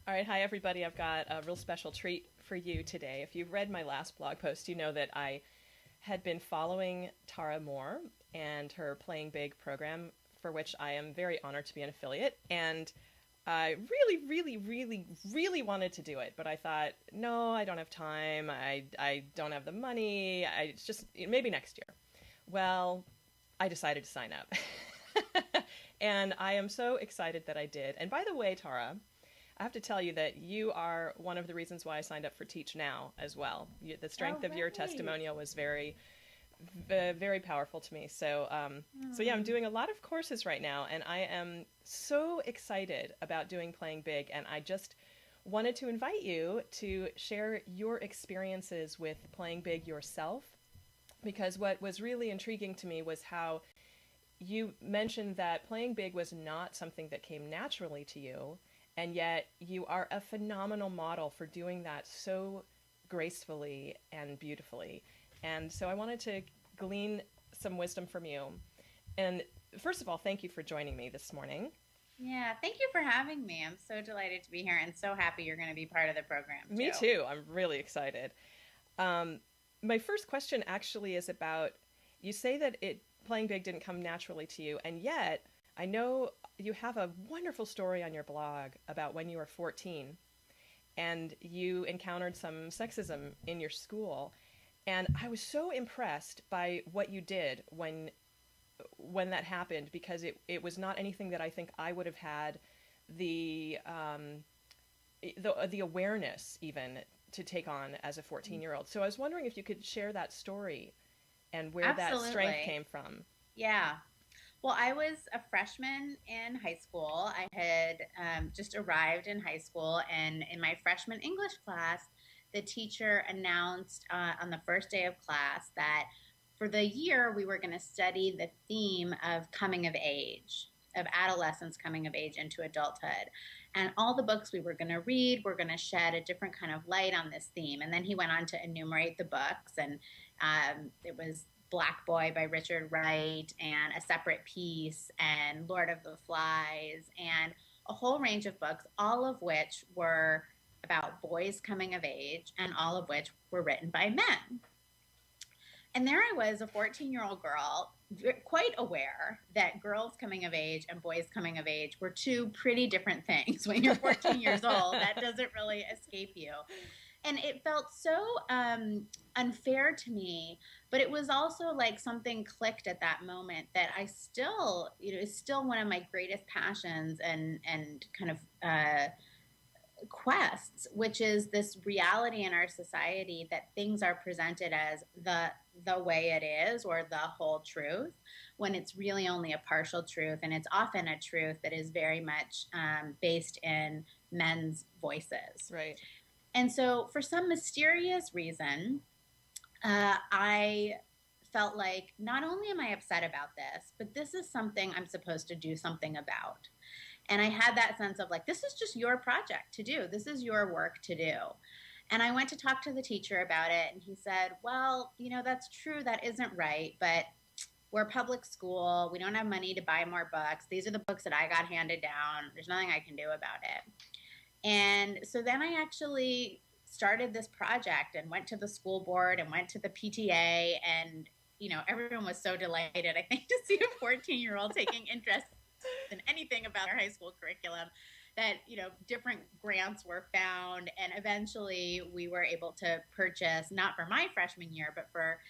All right, hi everybody. I've got a real special treat for you today. If you've read my last blog post, you know that I had been following Tara Mohr and her Playing Big program, for which I am very honored to be an affiliate. And I really wanted to do it, but I thought, no, I don't have time. I don't have the money. It's just maybe next year. Well, I decided to sign up. And I am so excited that I did. And by the way, Tara, I have to tell you that you are one of the reasons why I signed up for Teach Now as well. The Oh, strength of your great. testimonial was very powerful to me. So yeah, I'm Hmm. doing a lot of courses right now, and I am so excited about doing Playing Big. And I just wanted to invite you to share your experiences with Playing Big yourself, because what was really intriguing to me was how you mentioned that playing big was not something that came naturally to you, and yet you are a phenomenal model for doing that so gracefully and beautifully. And so I wanted to glean some wisdom from you. And first of all, thank you for joining me this morning. Yeah, thank you for having me. I'm so delighted to be here and so happy you're going to be part of the program Me too. too. I'm really excited. Um, my first question actually is about, you say that it playing big didn't come naturally to you, and yet I know you have a wonderful story on your blog about when you were 14 and you encountered some sexism in your school. And I was so impressed by what you did when that happened, because it was not anything that I think I would have had the the awareness even to take on as a 14-year-old. So I was wondering if you could share that story and where that strength Absolutely. came from. Yeah. Well, I was a freshman in high school. I had just arrived in high school, and in my freshman English class, the teacher announced on the first day of class that for the year we were going to study the theme of coming of age, of adolescence coming of age into adulthood. And all the books we were going to read were going to shed a different kind of light on this theme. And then he went on to enumerate the books, and it was Black Boy by Richard Wright, and A Separate Peace, and Lord of the Flies, and a whole range of books, all of which were about boys coming of age, and all of which were written by men. And there I was, a 14-year-old girl, quite aware that girls coming of age and boys coming of age were two pretty different things. When you're 14 years old, that doesn't really escape you. And it felt so unfair to me, but it was also like something clicked at that moment that I still, is still one of my greatest passions and kind of quests, which is this reality in our society that things are presented as the way it is, or the whole truth, when it's really only a partial truth, and it's often a truth that is very much based in men's voices. Right. And so, for some mysterious reason, I felt like not only am I upset about this, but this is something I'm supposed to do something about. And I had that sense of like, this is just your project to do, this is your work to do. And I went to talk to the teacher about it, and he said, well, that's true, that isn't right, but we're a public school. We don't have money to buy more books. These are the books that I got handed down. There's nothing I can do about it. And so then I actually started this project and went to the school board and went to the PTA, and everyone was so delighted, I think, to see a 14-year-old taking interest in anything about our high school curriculum, that different grants were found, and eventually we were able to purchase, not for my freshman year, but for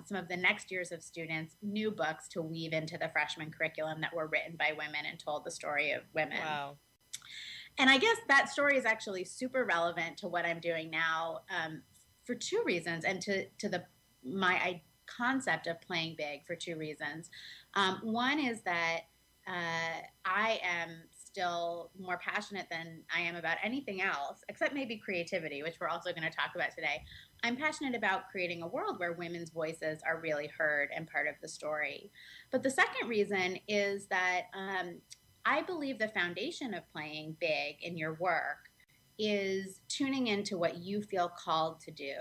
some of the next years of students, new books to weave into the freshman curriculum that were written by women and told the story of women. Wow. And I guess that story is actually super relevant to what I'm doing now, for two reasons, and to the my concept of playing big for two reasons. One is that I am still more passionate than I am about anything else, except maybe creativity, which we're also going to talk about today. I'm passionate about creating a world where women's voices are really heard and part of the story. But the second reason is that I believe the foundation of playing big in your work is tuning into what you feel called to do.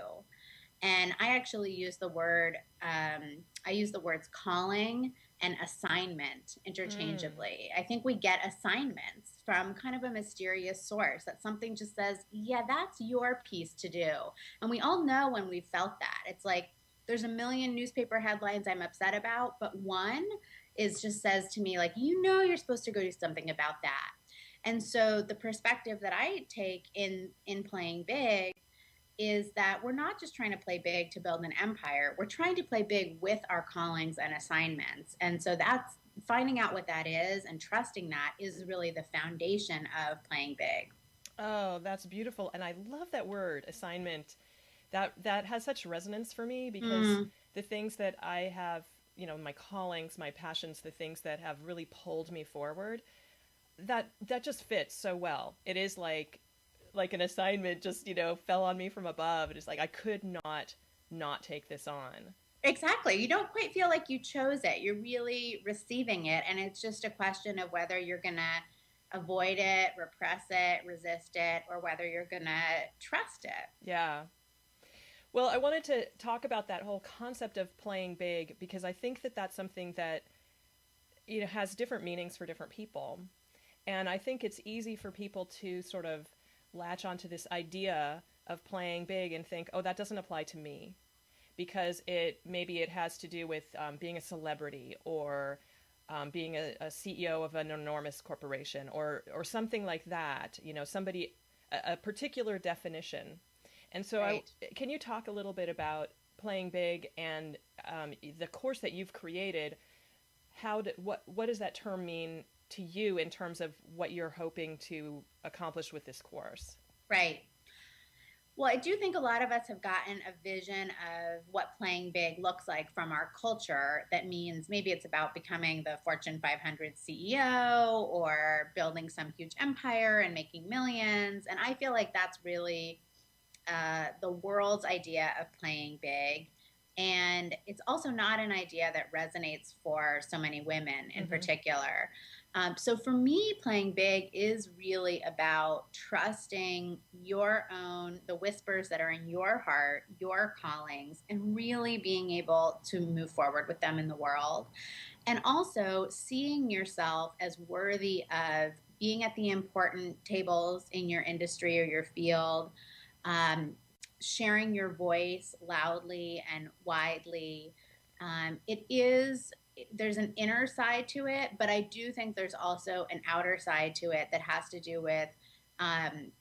And I actually use the word, I use the words calling and assignment Mm. interchangeably. I think we get assignments from kind of a mysterious source that something just says, yeah, that's your piece to do. And we all know when we felt that. It's like there's a million newspaper headlines I'm upset about, but one is just says to me, like, you're supposed to go do something about that. And so the perspective that I take in playing big is that we're not just trying to play big to build an empire. We're trying to play big with our callings and assignments. And so that's finding out what that is and trusting that is really the foundation of playing big. Oh, that's beautiful. And I love that word, assignment. That has such resonance for me because Mm, the things that I have, my callings, my passions, the things that have really pulled me forward, that just fits so well. It is like an assignment just, fell on me from above. It is like I could not take this on. exactly. You don't quite feel like you chose it. You're really receiving it. And it's just a question of whether you're going to avoid it, repress it, resist it, or whether you're going to trust it. Yeah. Well, I wanted to talk about that whole concept of playing big because I think that that's something that has different meanings for different people. And I think it's easy for people to sort of latch onto this idea of playing big and think, "Oh, that doesn't apply to me." Because it has to do with being a celebrity or being a CEO of an enormous corporation or something like that. Somebody a particular definition. And so, Right. can you talk a little bit about playing big and the course that you've created? What does that term mean to you in terms of what you're hoping to accomplish with this course? Right. Well, I do think a lot of us have gotten a vision of what playing big looks like from our culture. That means maybe it's about becoming the Fortune 500 CEO or building some huge empire and making millions. And I feel like that's really the world's idea of playing big. And it's also not an idea that resonates for so many women in Mm-hmm. particular. So for me, playing big is really about trusting the whispers that are in your heart, your callings, and really being able to move forward with them in the world. And also seeing yourself as worthy of being at the important tables in your industry or your field, um, sharing your voice loudly and widely. It is, there's an inner side to it, but I do think there's also an outer side to it that has to do with um,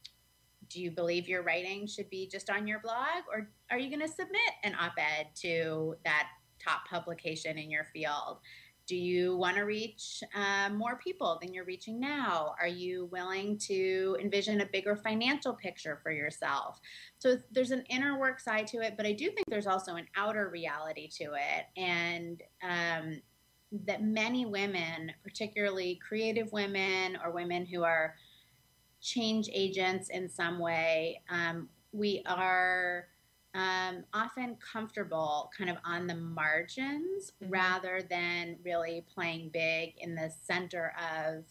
do you believe your writing should be just on your blog, or are you going to submit an op ed to that top publication in your field? Do you want to reach more people than you're reaching now? Are you willing to envision a bigger financial picture for yourself? So there's an inner work side to it, but I do think there's also an outer reality to it. And that many women, particularly creative women or women who are change agents in some way, we are often comfortable kind of on the margins Mm-hmm. rather than really playing big in the center of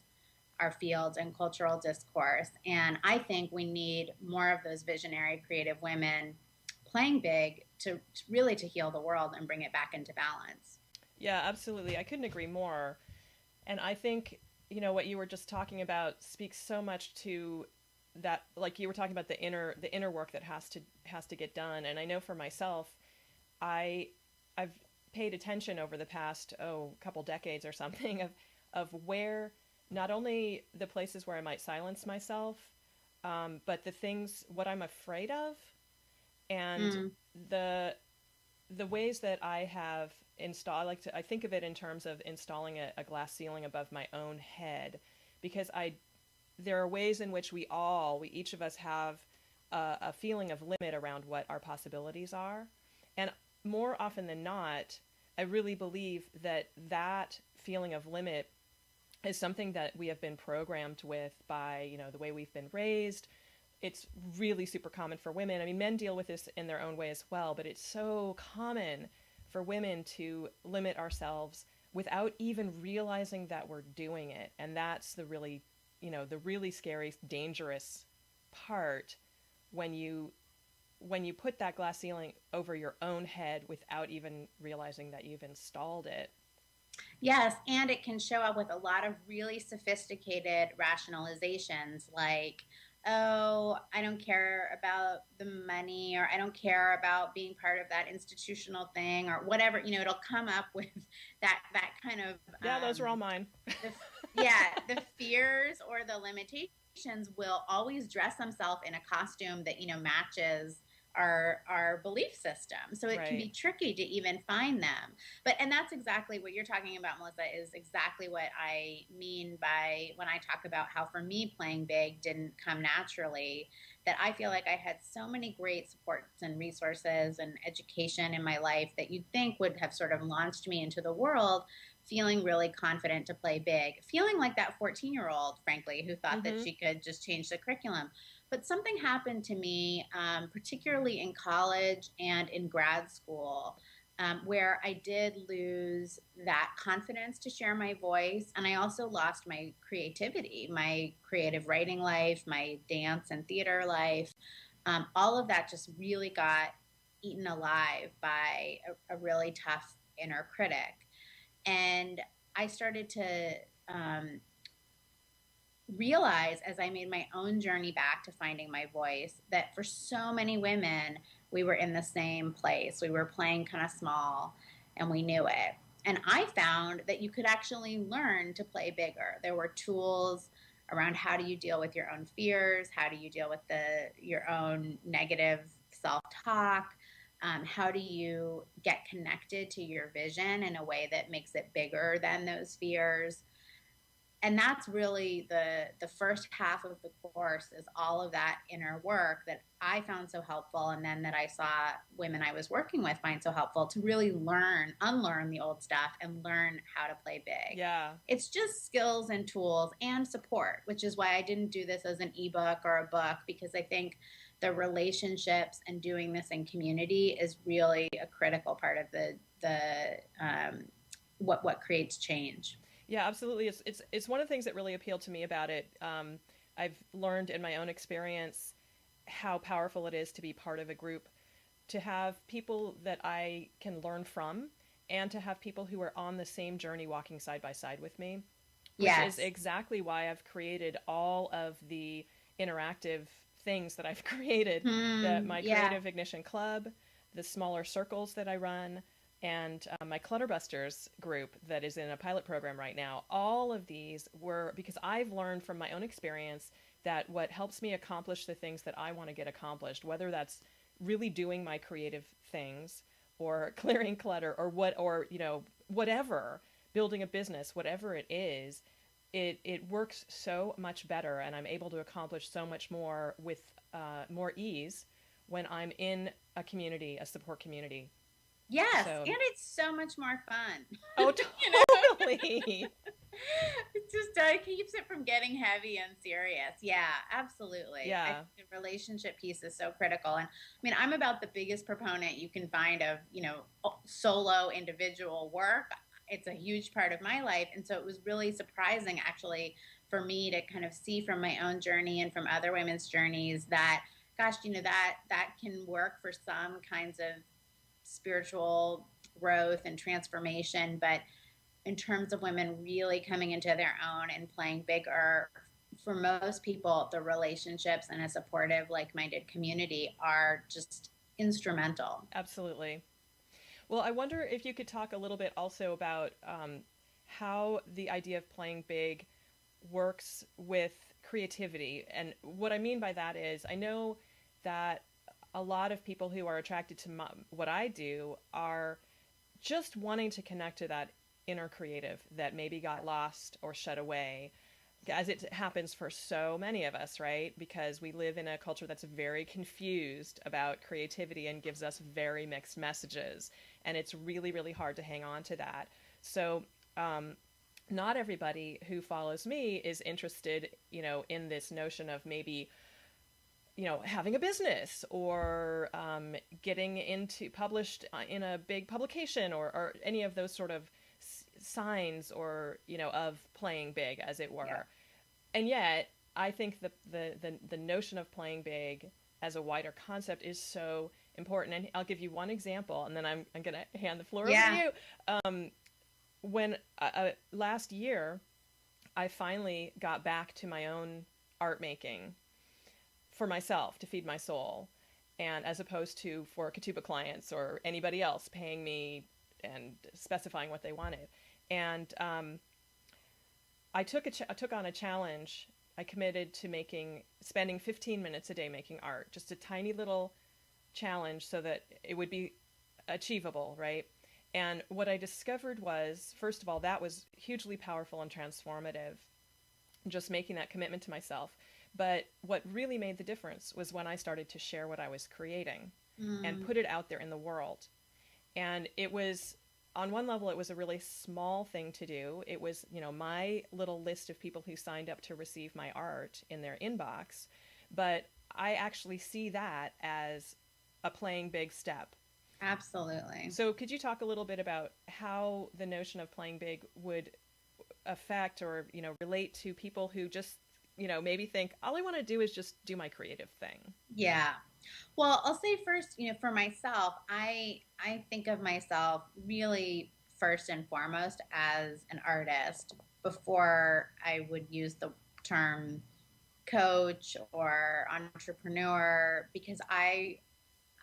our field and cultural discourse. And I think we need more of those visionary creative women playing big to really to heal the world and bring it back into balance. Yeah, absolutely. I couldn't agree more. And I think, what you were just talking about speaks so much to that, like you were talking about the inner work that has to get done. And I know for myself, I I've paid attention over the past couple decades or something of where not only the places where I might silence myself, but the things what I'm afraid of and Mm, the the ways that I have installed, I think of it in terms of installing a glass ceiling above my own head, because there are ways in which we each of us have a feeling of limit around what our possibilities are, and more often than not, I really believe that feeling of limit is something that we have been programmed with by the way we've been raised. It's really super common for women. I mean, men deal with this in their own way as well, but it's so common for women to limit ourselves without even realizing that we're doing it. And that's the really scary, dangerous part when you put that glass ceiling over your own head without even realizing that you've installed it. Yes, and it can show up with a lot of really sophisticated rationalizations like, oh, I don't care about the money, or I don't care about being part of that institutional thing, or whatever. It'll come up with that kind of Yeah, those are all mine. the yeah, the fears or the limitations will always dress themselves in a costume that matches our belief system, so it can Right. be tricky to even find them. And that's exactly what you're talking about, Melissa, is exactly what I mean by when I talk about how for me playing big didn't come naturally. That I feel like I had so many great supports and resources and education in my life that you'd think would have sort of launched me into the world, feeling really confident to play big, feeling like that 14-year-old, frankly, who thought that Mm-hmm. she could just change the curriculum. But something happened to me, particularly in college and in grad school, where I did lose that confidence to share my voice. And I also lost my creativity, my creative writing life, my dance and theater life. All of that just really got eaten alive by a really tough inner critic. And I started to realize as I made my own journey back to finding my voice that for so many women, we were in the same place. We were playing kind of small and we knew it. And I found that you could actually learn to play bigger. There were tools around how do you deal with your own fears, how do you deal with your own negative self-talk, how do you get connected to your vision in a way that makes it bigger than those fears. And that's really the first half of the course, is all of that inner work that I found so helpful, and then that I saw women I was working with find so helpful, to really unlearn the old stuff and learn how to play big. Yeah. It's just skills and tools and support, which is why I didn't do this as an ebook or a book, because I think the relationships and doing this in community is really a critical part of what creates change. Yeah, absolutely. It's one of the things that really appealed to me about it. I've learned in my own experience how powerful it is to be part of a group, to have people that I can learn from, and to have people who are on the same journey walking side by side with me, which is Yes. exactly why I've created all of the interactive things that I've created, my Yeah. Creative Ignition Club, the smaller circles that I run, and my Clutterbusters group that is in a pilot program right now. All of these were because I've learned from my own experience that what helps me accomplish the things that I want to get accomplished, whether that's really doing my creative things or clearing clutter or whatever, building a business, whatever it is, it works so much better, and I'm able to accomplish so much more with more ease when I'm in a community, a support community. Yes, So, and it's so much more fun. oh, you know, totally. it just keeps it from getting heavy and serious. Yeah, absolutely. I Yeah. think the relationship piece is so critical. And I mean, I'm about the biggest proponent you can find of, solo individual work. It's a huge part of my life. And so it was really surprising, actually, for me to kind of see from my own journey and from other women's journeys that, gosh, that can work for some kinds of spiritual growth and transformation. But in terms of women really coming into their own and playing bigger, for most people, the relationships and a supportive, like minded community are just instrumental. Absolutely. Well, I wonder if you could talk a little bit also about how the idea of playing big works with creativity. And what I mean by that is, I know that a lot of people who are attracted to what I do are just wanting to connect to that inner creative that maybe got lost or shut away, as it happens for so many of us, right? Because we live in a culture that's very confused about creativity and gives us very mixed messages. And it's really, really hard to hang on to that. So, not everybody who follows me is interested, in this notion of maybe, having a business or getting into published in a big publication or any of those sort of signs or, of playing big, as it Yeah. were. And yet, I think the notion of playing big as a wider concept is so important. And I'll give you one example, and then I'm going to hand the floor over to Yeah. you. when last year, I finally got back to my own art making for myself to feed my soul, and as opposed to for Katuba clients or anybody else paying me and specifying what they wanted. And I took on a challenge. I committed to spending 15 minutes a day making art, just a tiny little challenge so that it would be achievable, right? And what I discovered was, first of all, that was hugely powerful and transformative, just making that commitment to myself. But what really made the difference was when I started to share what I was creating and Mm, put it out there in the world. And it was, on one level, it was a really small thing to do. It was, my little list of people who signed up to receive my art in their inbox. But I actually see that as a playing big step. absolutely. So could you talk a little bit about how the notion of playing big would affect or, relate to people who just, maybe think all I want to do is just do my creative thing? Yeah. Well, I'll say first, for myself, I think of myself really first and foremost as an artist before I would use the term coach or entrepreneur, because I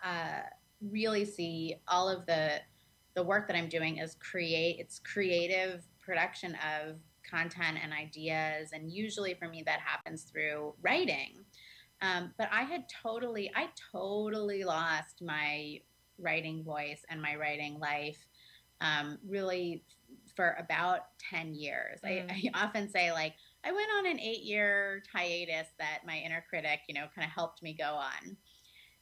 uh, really see all of the work that I'm doing as it's creative production of content and ideas, and usually for me that happens through writing. But I totally lost my writing voice and my writing life, really for about 10 years. Mm. I often say, like, I went on an 8-year hiatus that my inner critic, kind of helped me go on.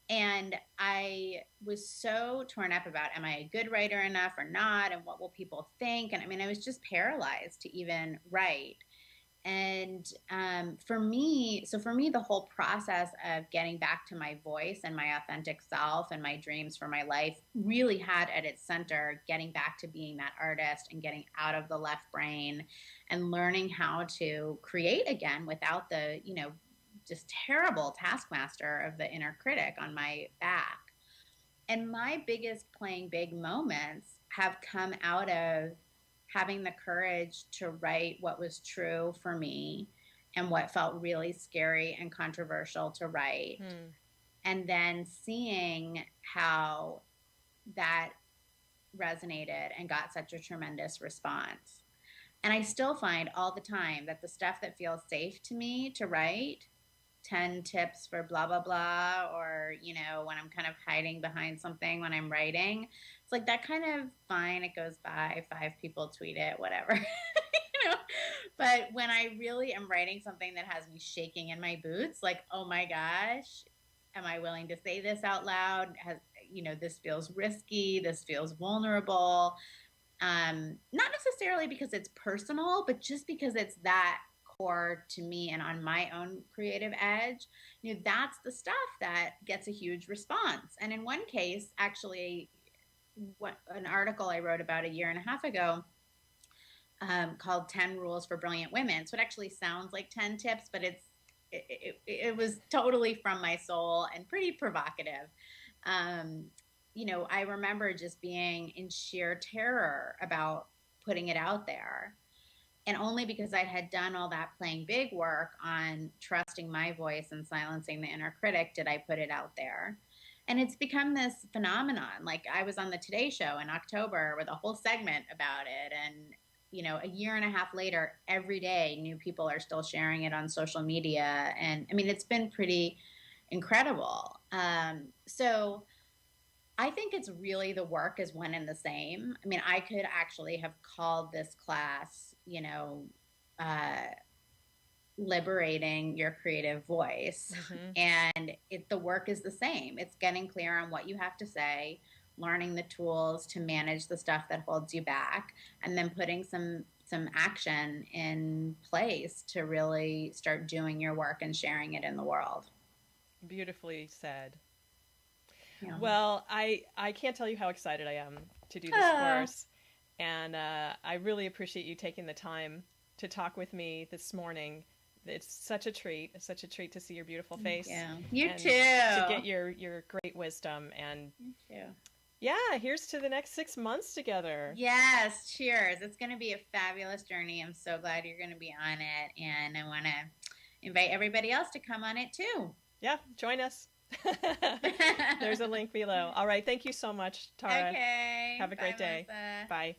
And I was so torn up about, am I a good writer enough or not? And what will people think? And I mean, I was just paralyzed to even write. And for me, the whole process of getting back to my voice and my authentic self and my dreams for my life really had at its center getting back to being that artist and getting out of the left brain and learning how to create again without the, just terrible taskmaster of the inner critic on my back. And my biggest playing big moments have come out of having the courage to write what was true for me and what felt really scary and controversial to write. Hmm. And then seeing how that resonated and got such a tremendous response. And I still find all the time that the stuff that feels safe to me to write, 10 tips for blah blah blah, or when I'm kind of hiding behind something when I'm writing, it's like that kind of fine, it goes by, 5 people tweet it, whatever. But when I really am writing something that has me shaking in my boots, like, oh my gosh, am I willing to say this out loud? This feels risky, this feels vulnerable. Not necessarily because it's personal, but just because it's that core to me and on my own creative edge. That's the stuff that gets a huge response. And in one case, actually, an article I wrote about a year and a half ago, called 10 Rules for Brilliant Women. So it actually sounds like 10 tips, but it was totally from my soul and pretty provocative. Um, I remember just being in sheer terror about putting it out there. And only because I had done all that playing big work on trusting my voice and silencing the inner critic did I put it out there. And it's become this phenomenon. Like, I was on the Today Show in October with a whole segment about it. And, a year and a half later, every day, new people are still sharing it on social media. And I mean, it's been pretty incredible. So I think it's really, the work is one and the same. I mean, I could actually have called this class, uh, liberating your creative voice. Mm-hmm. And the work is the same. It's getting clear on what you have to say, learning the tools to manage the stuff that holds you back, and then putting some action in place to really start doing your work and sharing it in the world. Beautifully said. Yeah. Well, I can't tell you how excited I am to do this Ah, course. And I really appreciate you taking the time to talk with me this morning. It's such a treat. It's such a treat to see your beautiful thank face you. You and to too. get your great wisdom. And You too. Yeah, here's to the next 6 months together. Yes, cheers. It's going to be a fabulous journey. I'm so glad you're going to be on it. And I want to invite everybody else to come on it too. Yeah, join us. There's a link below. All right. Thank you so much, Tara. Okay. Have a Bye, great day. Melissa. Bye.